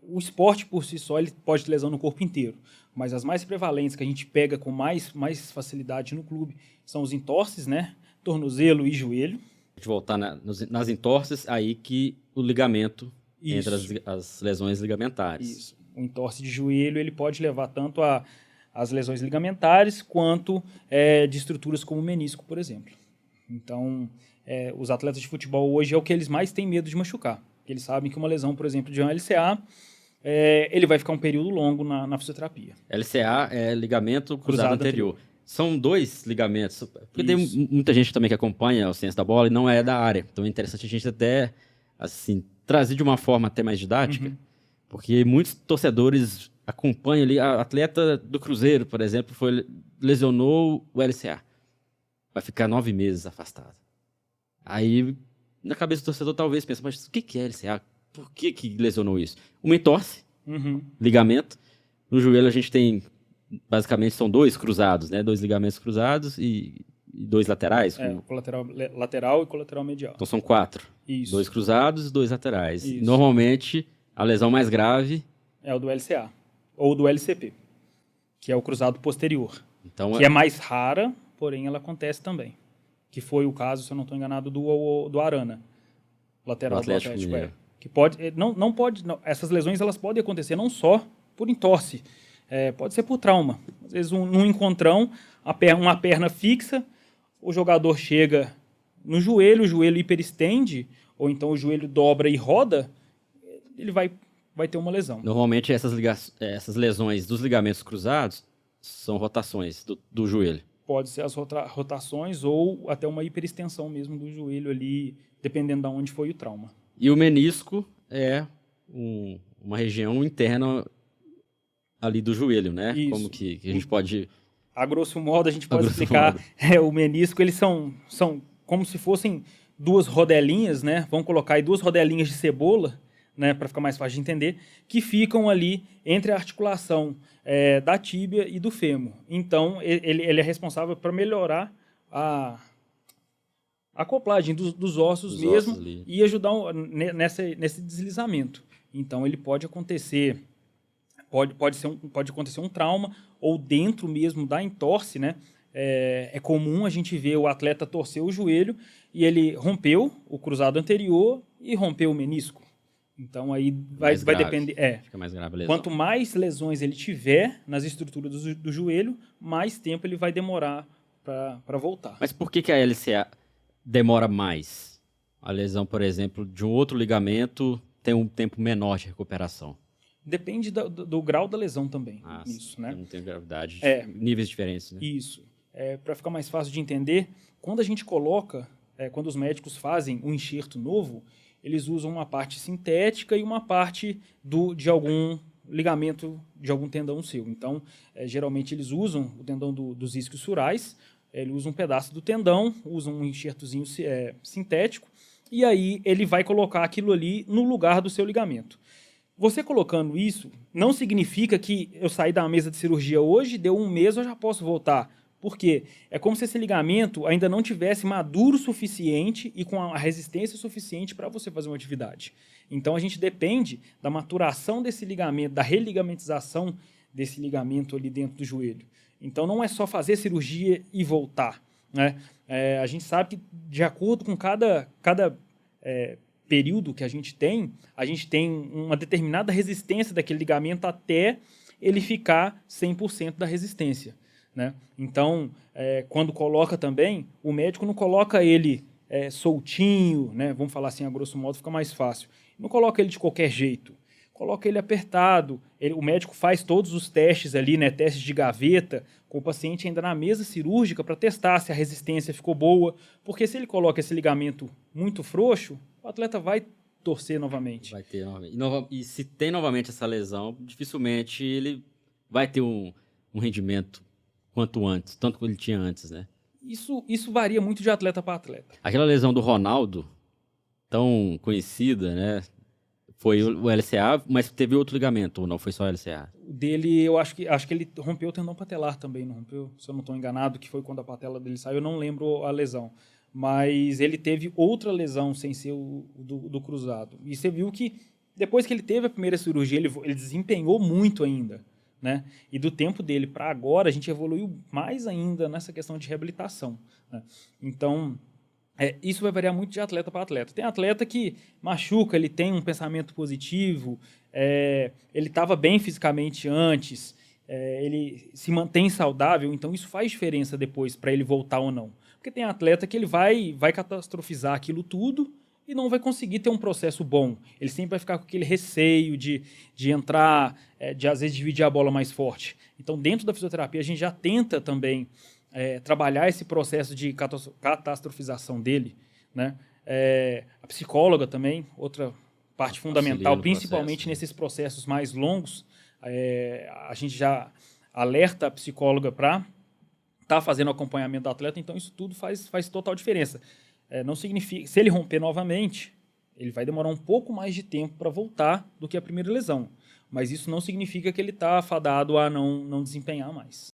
o esporte por si só ele pode ter lesão no corpo inteiro, mas as mais prevalentes que a gente pega com mais facilidade no clube são os entorses, né? Tornozelo e joelho. A gente voltar nas entorses, aí que o ligamento Isso. entre as lesões ligamentares. Isso. O entorse de joelho ele pode levar tanto as lesões ligamentares quanto de estruturas como o menisco, por exemplo. Então, os atletas de futebol hoje é o que eles mais têm medo de machucar. Eles sabem que uma lesão, por exemplo, de uma LCA, ele vai ficar um período longo na fisioterapia. LCA é ligamento cruzado anterior. São 2 ligamentos. Porque tem muita gente também que acompanha o Ciência da Bola e não é da área. Então é interessante a gente até assim, trazer de uma forma até mais didática, porque muitos torcedores acompanham ali. A atleta do Cruzeiro, por exemplo, lesionou o LCA. Vai ficar 9 meses afastado. Aí, na cabeça do torcedor, talvez pense, mas o que é LCA? Por que lesionou isso? Uma entorse, ligamento. No joelho a gente tem, basicamente, são 2 cruzados, né? 2 ligamentos cruzados e 2 laterais. Lateral e colateral medial. Então são 4. Isso. 2 cruzados e 2 laterais. Isso. Normalmente, a lesão mais grave é o do LCA, ou do LCP, que é o cruzado posterior. Então, que é mais rara, porém ela acontece também. Que foi o caso, se eu não estou enganado, do Arana, lateral do Atlético. Que essas lesões elas podem acontecer não só por entorse, pode ser por trauma. Às vezes, num encontrão, uma perna fixa, o jogador chega no joelho, o joelho hiperestende, ou então o joelho dobra e roda, ele vai ter uma lesão. Normalmente, essas lesões dos ligamentos cruzados são rotações do joelho. Pode ser as rotações ou até uma hiperextensão mesmo do joelho ali, dependendo de onde foi o trauma. E o menisco é uma região interna ali do joelho, né? Isso. Como que a gente pode... A grosso modo, a gente pode explicar o menisco. Eles são como se fossem 2 rodelinhas, né? Vamos colocar aí 2 rodelinhas de cebola, né, para ficar mais fácil de entender, que ficam ali entre a articulação da tíbia e do fêmur. Então, ele é responsável para melhorar a acoplagem dos ossos mesmo e ajudar nesse deslizamento. Então, ele pode acontecer, pode acontecer um trauma ou dentro mesmo da entorse, né? É comum a gente ver o atleta torcer o joelho e ele rompeu o cruzado anterior e rompeu o menisco. Então, aí vai depender... Fica mais grave a lesão. Quanto mais lesões ele tiver nas estruturas do joelho, mais tempo ele vai demorar para voltar. Mas por que a LCA demora mais? A lesão, por exemplo, de um outro ligamento tem um tempo menor de recuperação. Depende do grau da lesão também. Isso, né? Não tem gravidade, níveis diferentes, né? Isso. Para ficar mais fácil de entender, quando a gente coloca, quando os médicos fazem um enxerto novo, eles usam uma parte sintética e uma parte de algum ligamento, de algum tendão seu. Então, geralmente eles usam o tendão dos isquios surais, ele usa um pedaço do tendão, usa um enxertozinho sintético, e aí ele vai colocar aquilo ali no lugar do seu ligamento. Você colocando isso, não significa que eu saí da mesa de cirurgia hoje, deu um mês, eu já posso voltar. Por quê? É como se esse ligamento ainda não tivesse maduro o suficiente e com a resistência suficiente para você fazer uma atividade. Então, a gente depende da maturação desse ligamento, da religamentização desse ligamento ali dentro do joelho. Então, não é só fazer cirurgia e voltar, né? A gente sabe que, de acordo com cada período que a gente tem uma determinada resistência daquele ligamento até ele ficar 100% da resistência. Né? Então, quando coloca também, o médico não coloca ele soltinho, né? Vamos falar assim, a grosso modo, fica mais fácil. Não coloca ele de qualquer jeito, coloca ele apertado. O médico faz todos os testes ali, né? Testes de gaveta, com o paciente ainda na mesa cirúrgica para testar se a resistência ficou boa, porque se ele coloca esse ligamento muito frouxo, o atleta vai torcer novamente. Vai ter novamente. E se tem novamente essa lesão, dificilmente ele vai ter um rendimento quanto antes, tanto como ele tinha antes, né? Isso varia muito de atleta para atleta. Aquela lesão do Ronaldo, tão conhecida, né? Foi o LCA, mas teve outro ligamento, ou não? Foi só o LCA? O dele, eu acho que ele rompeu o tendão patelar também, não rompeu? Se eu não estou enganado, que foi quando a patela dele saiu, eu não lembro a lesão. Mas ele teve outra lesão sem ser o do cruzado. E você viu que Depois que ele teve a primeira cirurgia, ele desempenhou muito ainda, né? E do tempo dele para agora, a gente evoluiu mais ainda nessa questão de reabilitação, né? Então, isso vai variar muito de atleta para atleta. Tem atleta que machuca, ele tem um pensamento positivo, ele estava bem fisicamente antes, ele se mantém saudável, então isso faz diferença depois para ele voltar ou não. Porque tem atleta que ele vai catastrofizar aquilo tudo e não vai conseguir ter um processo bom. Ele sempre vai ficar com aquele receio de entrar, de às vezes dividir a bola mais forte. Então, dentro da fisioterapia, a gente já tenta também trabalhar esse processo de catastrofização dele, né? A psicóloga também, outra parte fundamental, principalmente nesses processos mais longos, a gente já alerta a psicóloga para estar fazendo acompanhamento do atleta, então isso tudo faz total diferença. Não significa, se ele romper novamente, ele vai demorar um pouco mais de tempo para voltar do que a primeira lesão, mas isso não significa que ele está fadado a não desempenhar mais.